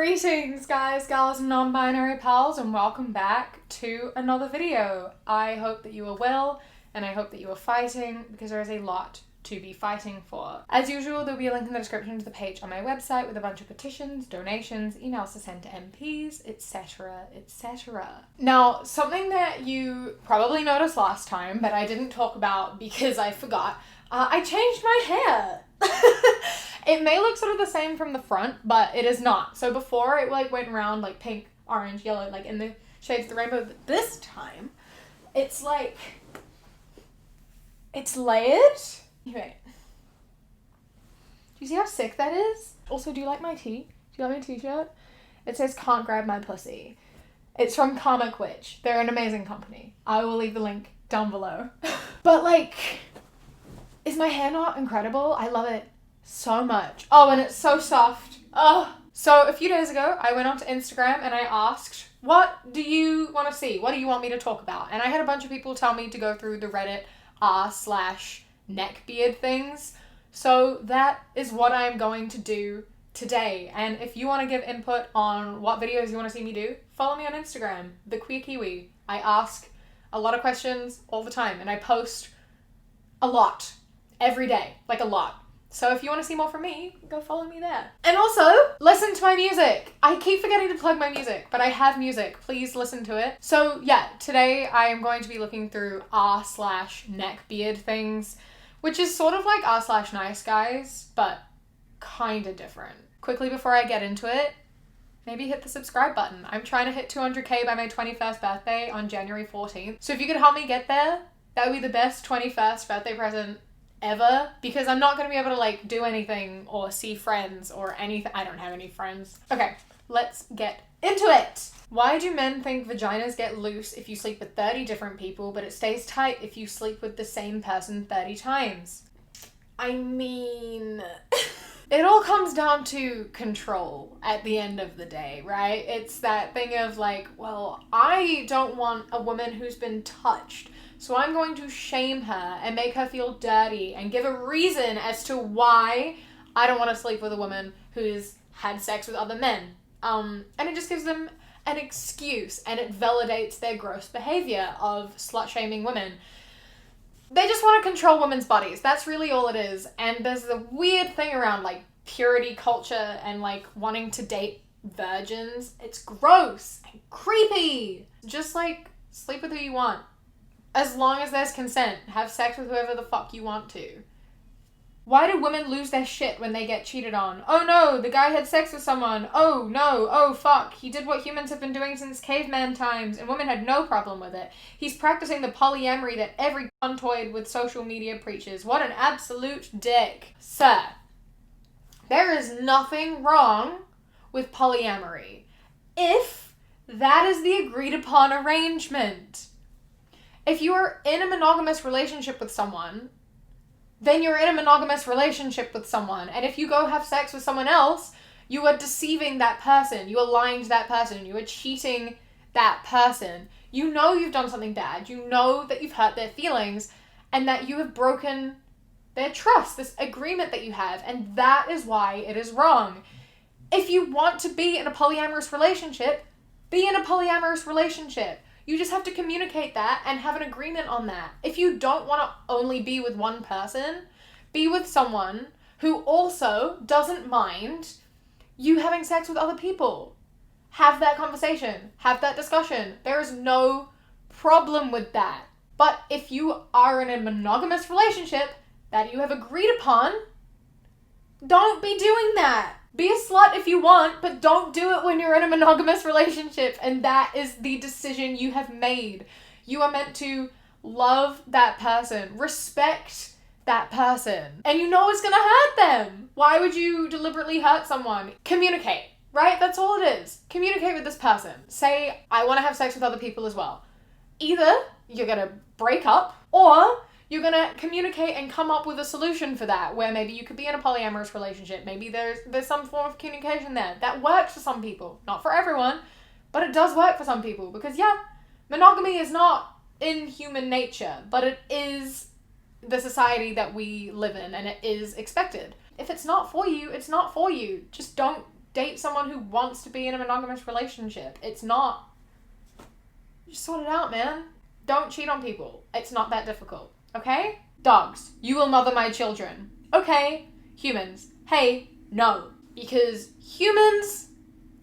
Greetings guys, gals, and non-binary pals, and welcome back to another video. I hope that you are well, and I hope that you are fighting, because there is a lot to be fighting for. As usual, there'll be a link in the description to the page on my website with a bunch of petitions, donations, emails to send to MPs, etc, etc. Now, something that you probably noticed last time, but I didn't talk about because I forgot, I changed my hair. It may look sort of the same from the front, but it is not. So before it went around like pink, orange, yellow, like in the shades of the rainbow. But this time, it's like, it's layered. Wait. Do you see how sick that is? Also, do you like my tee? Do you like my t-shirt? It says "Can't Grab My Pussy." It's from Comic Witch. They're an amazing company. I will leave the link down below. But like, is my hair not incredible? I love it so much. Oh, and it's so soft. Oh. So a few days ago, I went onto Instagram and I asked, what do you want to see? What do you want me to talk about? And I had a bunch of people tell me to go through the Reddit r/neckbeardthings. So that is what I'm going to do today. And if you want to give input on what videos you want to see me do, follow me on Instagram, The Queer Kiwi. I ask a lot of questions all the time and I post a lot every day, like a lot. So if you want to see more from me, go follow me there. And also, listen to my music. I keep forgetting to plug my music, but I have music. Please listen to it. So yeah, today I am going to be looking through r/neckbeardthings, which is sort of like r/nice guys, but kind of different. Quickly before I get into it, maybe hit the subscribe button. I'm trying to hit 200k by my 21st birthday on January 14th. So if you could help me get there, that would be the best 21st birthday present ever, because I'm not going to be able to like do anything or see friends or anything. I don't have any friends. Okay, let's get into it. Why do men think vaginas get loose if you sleep with 30 different people, but it stays tight if you sleep with the same person 30 times? I mean, it all comes down to control at the end of the day, right? It's that thing of like, well, I don't want a woman who's been touched, so I'm going to shame her and make her feel dirty and give a reason as to why I don't want to sleep with a woman who's had sex with other men. And it just gives them an excuse, and it validates their gross behavior of slut-shaming women. They just want to control women's bodies. That's really all it is. And there's the weird thing around like purity culture and like wanting to date virgins. It's gross and creepy. Just like sleep with who you want. As long as there's consent, have sex with whoever the fuck you want to. Why do women lose their shit when they get cheated on? Oh no, the guy had sex with someone. Oh no, oh fuck, he did what humans have been doing since caveman times and women had no problem with it. He's practicing the polyamory that every cuntoid with social media preaches. What an absolute dick. Sir, there is nothing wrong with polyamory if that is the agreed upon arrangement. If you are in a monogamous relationship with someone, then you're in a monogamous relationship with someone. And if you go have sex with someone else, you are deceiving that person. You are lying to that person. You are cheating that person. You know you've done something bad. You know that you've hurt their feelings and that you have broken their trust, this agreement that you have. And that is why it is wrong. If you want to be in a polyamorous relationship, be in a polyamorous relationship. You just have to communicate that and have an agreement on that. If you don't want to only be with one person, be with someone who also doesn't mind you having sex with other people. Have that conversation. Have that discussion. There is no problem with that. But if you are in a monogamous relationship that you have agreed upon, don't be doing that. Be a slut if you want, but don't do it when you're in a monogamous relationship, and that is the decision you have made. You are meant to love that person, respect that person, and you know it's gonna hurt them. Why would you deliberately hurt someone? Communicate, right? That's all it is. Communicate with this person. Say, I want to have sex with other people as well. Either you're gonna break up, or you're going to communicate and come up with a solution for that, where maybe you could be in a polyamorous relationship. Maybe there's some form of communication there. That works for some people. Not for everyone, but it does work for some people. Because yeah, monogamy is not in human nature, but it is the society that we live in, and it is expected. If it's not for you, it's not for you. Just don't date someone who wants to be in a monogamous relationship. It's not. Just sort it out, man. Don't cheat on people. It's not that difficult, okay? Dogs, you will mother my children. Okay. Humans, hey, no. Because humans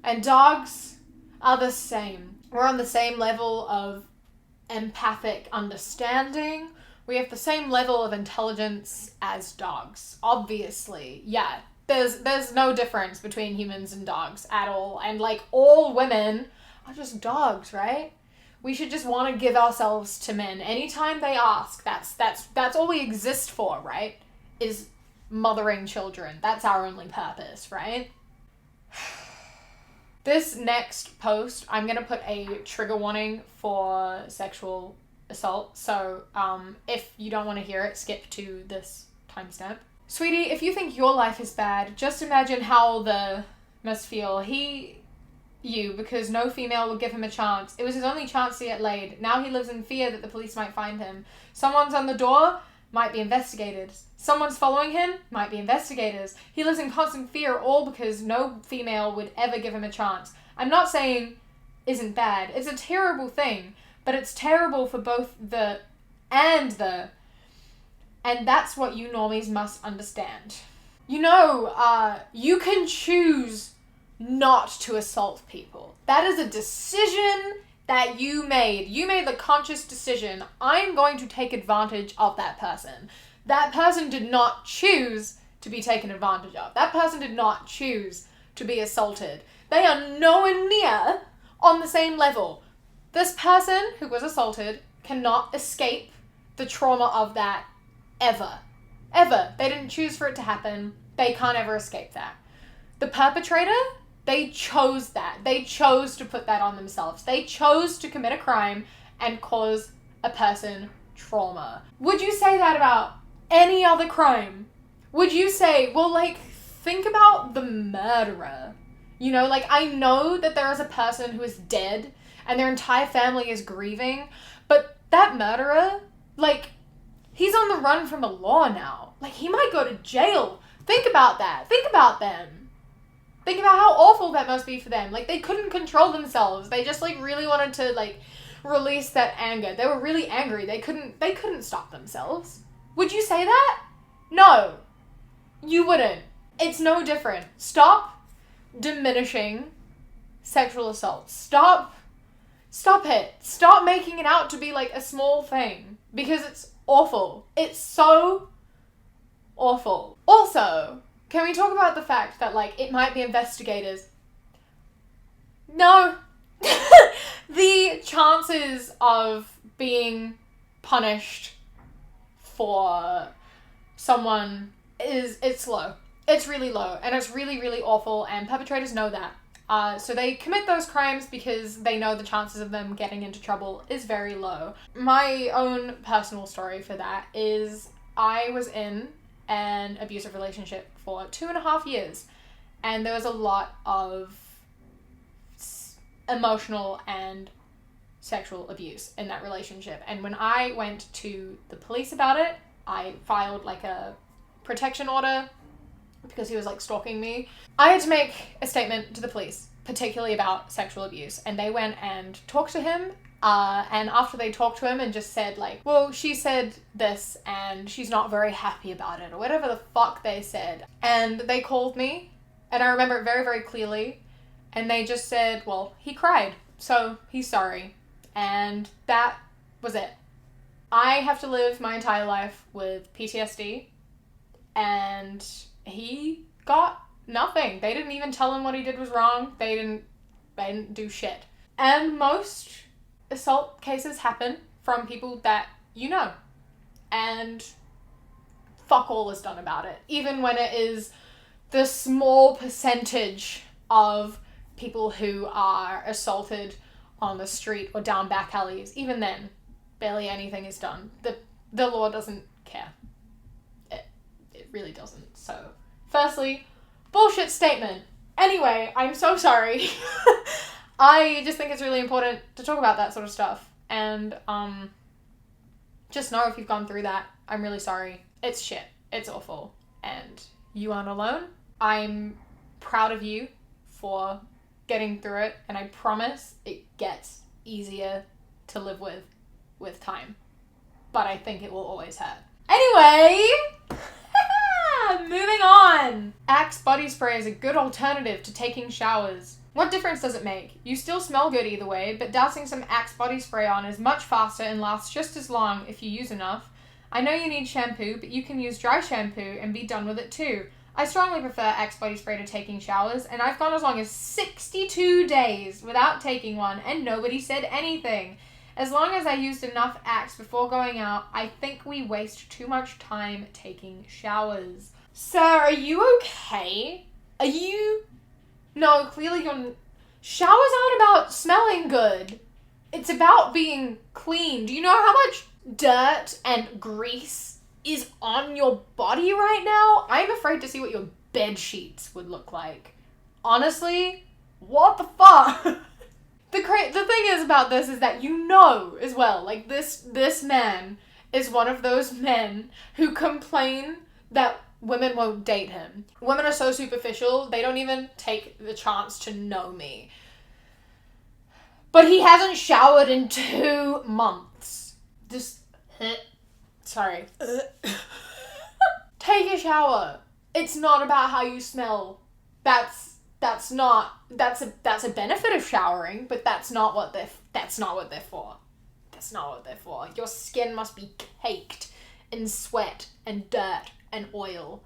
and dogs are the same. We're on the same level of empathic understanding. We have the same level of intelligence as dogs. Obviously, yeah. There's no difference between humans and dogs at all. And like, all women are just dogs, right? We should just want to give ourselves to men anytime they ask. That's all we exist for, right? Is mothering children. That's our only purpose, right? This next post, I'm gonna put a trigger warning for sexual assault. So if you don't want to hear it, skip to this timestamp. Sweetie, if you think your life is bad, just imagine how the must feel. You, because no female would give him a chance. It was his only chance to get laid. Now he lives in fear that the police might find him. Someone's on the door, might be investigators. Someone's following him, might be investigators. He lives in constant fear, all because no female would ever give him a chance. I'm not saying isn't bad. It's a terrible thing, but it's terrible for both the and the. And that's what you normies must understand. You know, you can choose not to assault people. That is a decision that you made. You made the conscious decision. I'm going to take advantage of that person. That person did not choose to be taken advantage of. That person did not choose to be assaulted. They are nowhere near on the same level. This person who was assaulted cannot escape the trauma of that ever. Ever. They didn't choose for it to happen. They can't ever escape that. The perpetrator, they chose that. They chose to put that on themselves. They chose to commit a crime and cause a person trauma. Would you say that about any other crime? Would you say, well, like, think about the murderer. You know, like, I know that there is a person who is dead and their entire family is grieving, but that murderer, like, he's on the run from the law now. Like, he might go to jail. Think about that. Think about them. Think about how awful that must be for them. Like, they couldn't control themselves. They just, like, really wanted to, like, release that anger. They were really angry. They couldn't stop themselves. Would you say that? No. You wouldn't. It's no different. Stop diminishing sexual assault. Stop it. Stop making it out to be, like, a small thing. Because it's awful. It's so awful. Also, can we talk about the fact that, like, it might be investigators? No. The chances of being punished for someone it's low. It's really low, and it's really, really awful, and perpetrators know that. So they commit those crimes because they know the chances of them getting into trouble is very low. My own personal story for that is I was in an abusive relationship for 2.5 years, and there was a lot of emotional and sexual abuse in that relationship. And when I went to the police about it, I filed like a protection order because he was like stalking me. I had to make a statement to the police, particularly about sexual abuse, and they went and talked to him. And after they talked to him and just said like, well, she said this and she's not very happy about it, or whatever the fuck they said. And they called me, and I remember it very, very clearly. And they just said, well, he cried, so he's sorry. And that was it. I have to live my entire life with PTSD, and he got nothing. They didn't even tell him what he did was wrong. They didn't do shit. And most assault cases happen from people that you know, and fuck all is done about it. Even when it is the small percentage of people who are assaulted on the street or down back alleys, even then, barely anything is done. The law doesn't care. It really doesn't. So, firstly, bullshit statement. Anyway, I'm so sorry. I just think it's really important to talk about that sort of stuff. And, just know if you've gone through that, I'm really sorry. It's shit. It's awful. And you aren't alone. I'm proud of you for getting through it, and I promise it gets easier to live with time. But I think it will always hurt. Anyway, moving on. Axe body spray is a good alternative to taking showers. What difference does it make? You still smell good either way, but dousing some Axe body spray on is much faster and lasts just as long if you use enough. I know you need shampoo, but you can use dry shampoo and be done with it too. I strongly prefer Axe body spray to taking showers, and I've gone as long as 62 days without taking one, and nobody said anything. As long as I used enough Axe before going out, I think we waste too much time taking showers. Sir, are you okay? Are you... No, clearly you're... Showers aren't about smelling good. It's about being clean. Do you know how much dirt and grease is on your body right now? I'm afraid to see what your bed sheets would look like. Honestly, what the fuck? The thing is about this is that you know as well, like this man is one of those men who complain that women won't date him. Women are so superficial, they don't even take the chance to know me. But he hasn't showered in 2 months. Just, sorry. Take a shower. It's not about how you smell. That's a benefit of showering, but that's not what they're for. That's not what they're for. Your skin must be caked in sweat and dirt and oil.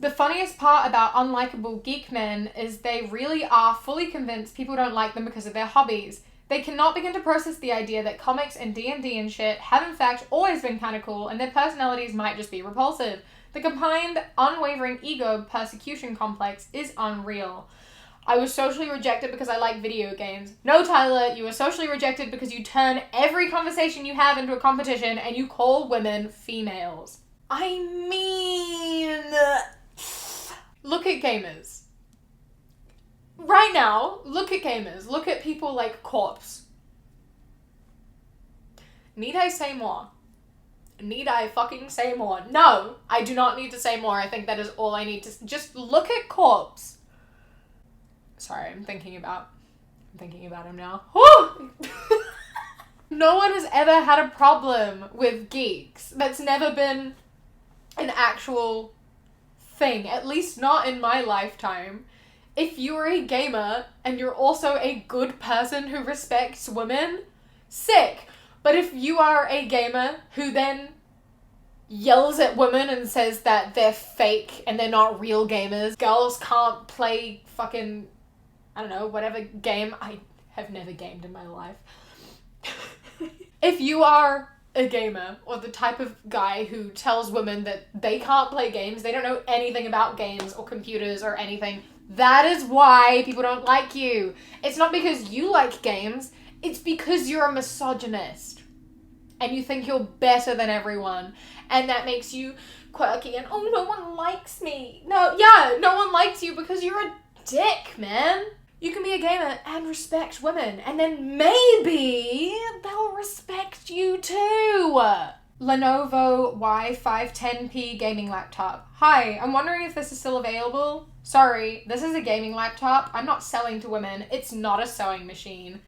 The funniest part about unlikable geek men is they really are fully convinced people don't like them because of their hobbies. They cannot begin to process the idea that comics and D&D and shit have in fact always been kind of cool, and their personalities might just be repulsive. The combined, unwavering ego persecution complex is unreal. I was socially rejected because I like video games. No, Tyler, you were socially rejected because you turn every conversation you have into a competition and you call women females. I mean... Look at gamers. Right now, look at gamers. Look at people like Corpse. Need I say more? Need I fucking say more? No, I do not need to say more. I think that is all I need to... Just look at Corpse. Sorry, I'm thinking about him now. No one has ever had a problem with geeks. That's never been an actual thing. At least not in my lifetime. If you are a gamer and you're also a good person who respects women, sick. But if you are a gamer who then yells at women and says that they're fake and they're not real gamers, girls can't play fucking, I don't know, whatever game. I have never gamed in my life. If you are a gamer or the type of guy who tells women that they can't play games, they don't know anything about games or computers or anything, that is why people don't like you. It's not because you like games, it's because you're a misogynist. And you think you're better than everyone. And that makes you quirky and, oh, no one likes me. No one likes you because you're a dick, man. You can be a gamer and respect women. And then maybe they'll respect you too. Lenovo Y510P gaming laptop. Hi, I'm wondering if this is still available. Sorry, this is a gaming laptop. I'm not selling to women. It's not a sewing machine.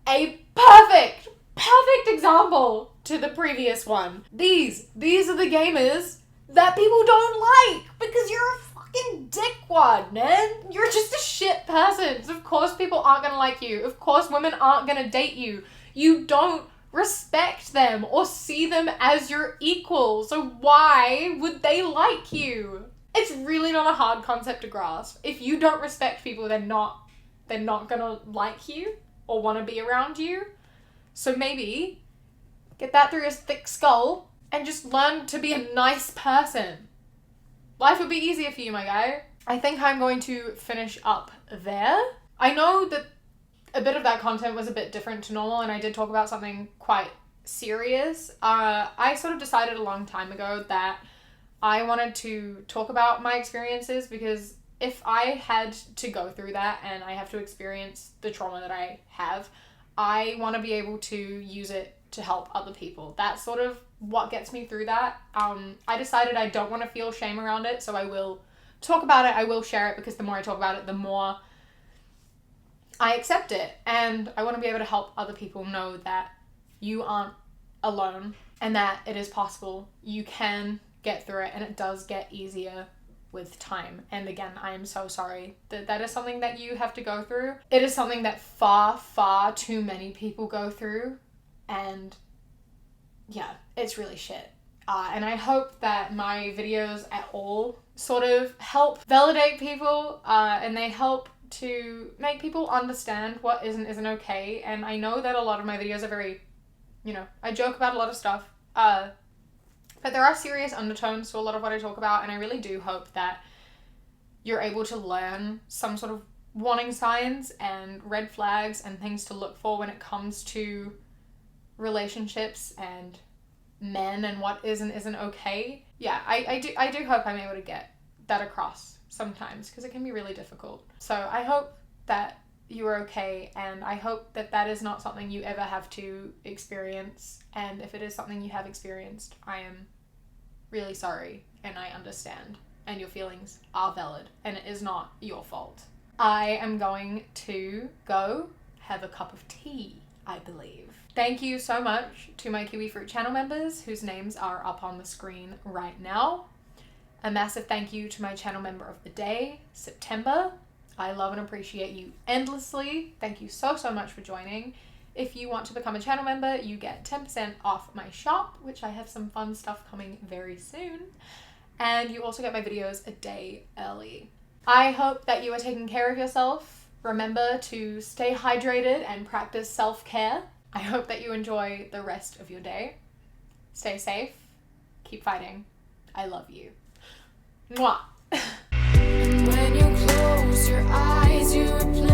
A perfect example to the previous one. These are the gamers that people don't like because you're a fucking dickwad, man. You're just a shit person. So of course people aren't gonna like you. Of course women aren't gonna date you. You don't respect them or see them as your equal. So why would they like you? It's really not a hard concept to grasp. If you don't respect people, they're not gonna like you or want to be around you. So maybe get that through your thick skull and just learn to be a nice person. Life would be easier for you, my guy. I think I'm going to finish up there. I know that a bit of that content was a bit different to normal, and I did talk about something quite serious. I sort of decided a long time ago that I wanted to talk about my experiences, because if I had to go through that and I have to experience the trauma that I have, I want to be able to use it to help other people. That's sort of what gets me through that. I decided I don't want to feel shame around it, so I will talk about it, I will share it, because the more I talk about it, the more I accept it. And I want to be able to help other people know that you aren't alone and that it is possible. You can get through it, and it does get easier with time. And again, I am so sorry that that is something that you have to go through. It is something that far, far too many people go through, and yeah, it's really shit. And I hope that my videos at all sort of help validate people, and they help to make people understand what isn't okay. And I know that a lot of my videos are very, you know, I joke about a lot of stuff, but there are serious undertones to a lot of what I talk about, and I really do hope that you're able to learn some sort of warning signs and red flags and things to look for when it comes to relationships and men and what isn't okay. Yeah, I do hope I'm able to get that across sometimes, because it can be really difficult. So I hope that you are okay, and I hope that that is not something you ever have to experience. And if it is something you have experienced, I am really sorry, and I understand, and your feelings are valid, and it is not your fault. I am going to go have a cup of tea, I believe. Thank you so much to my Kiwi Fruit channel members, whose names are up on the screen right now. A massive thank you to my channel member of the day, September. I love and appreciate you endlessly. Thank you so much for joining. If you want to become a channel member, you get 10% off my shop, which I have some fun stuff coming very soon. And you also get my videos a day early. I hope that you are taking care of yourself. Remember to stay hydrated and practice self-care. I hope that you enjoy the rest of your day. Stay safe. Keep fighting. I love you. Mwah. And when you close your eyes, you replace